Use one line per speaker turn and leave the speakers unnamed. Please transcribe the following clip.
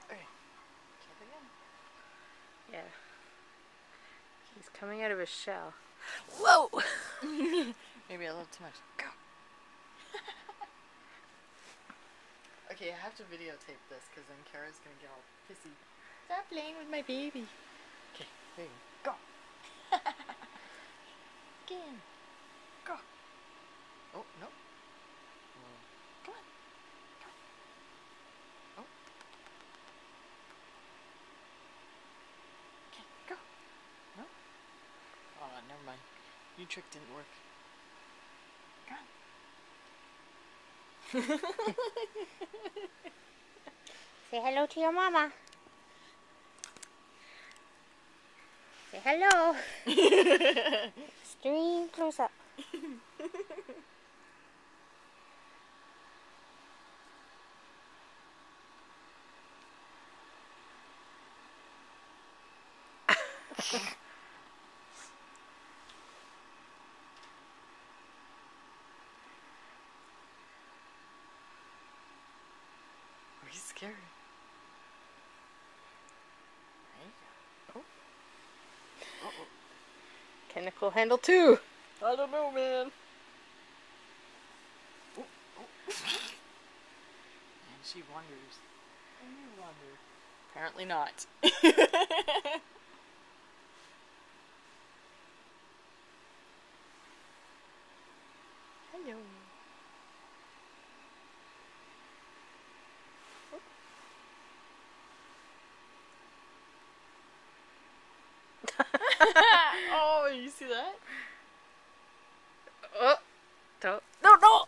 Okay. Check again.
Yeah. He's coming out of his shell. Whoa!
Maybe a little too much. Go. Okay, I have to videotape this because then Kara's gonna get all pissy. Stop playing with my baby. Okay, there you go. Go. Again. Go. Oh, no. Come on. Come on. Oh. Okay, go. No? Oh, never mind. Your trick didn't work. Come on.
Say hello to your mama. Say hello. Extreme close up.
Oh, he's scary. Right? Oh. Uh-oh.
Can Nicole handle two?
I don't know, man. Oh, oh. And she wonders. And you wonder. Apparently not. Hello. Oh, you see that?
Oh, don't. No, no!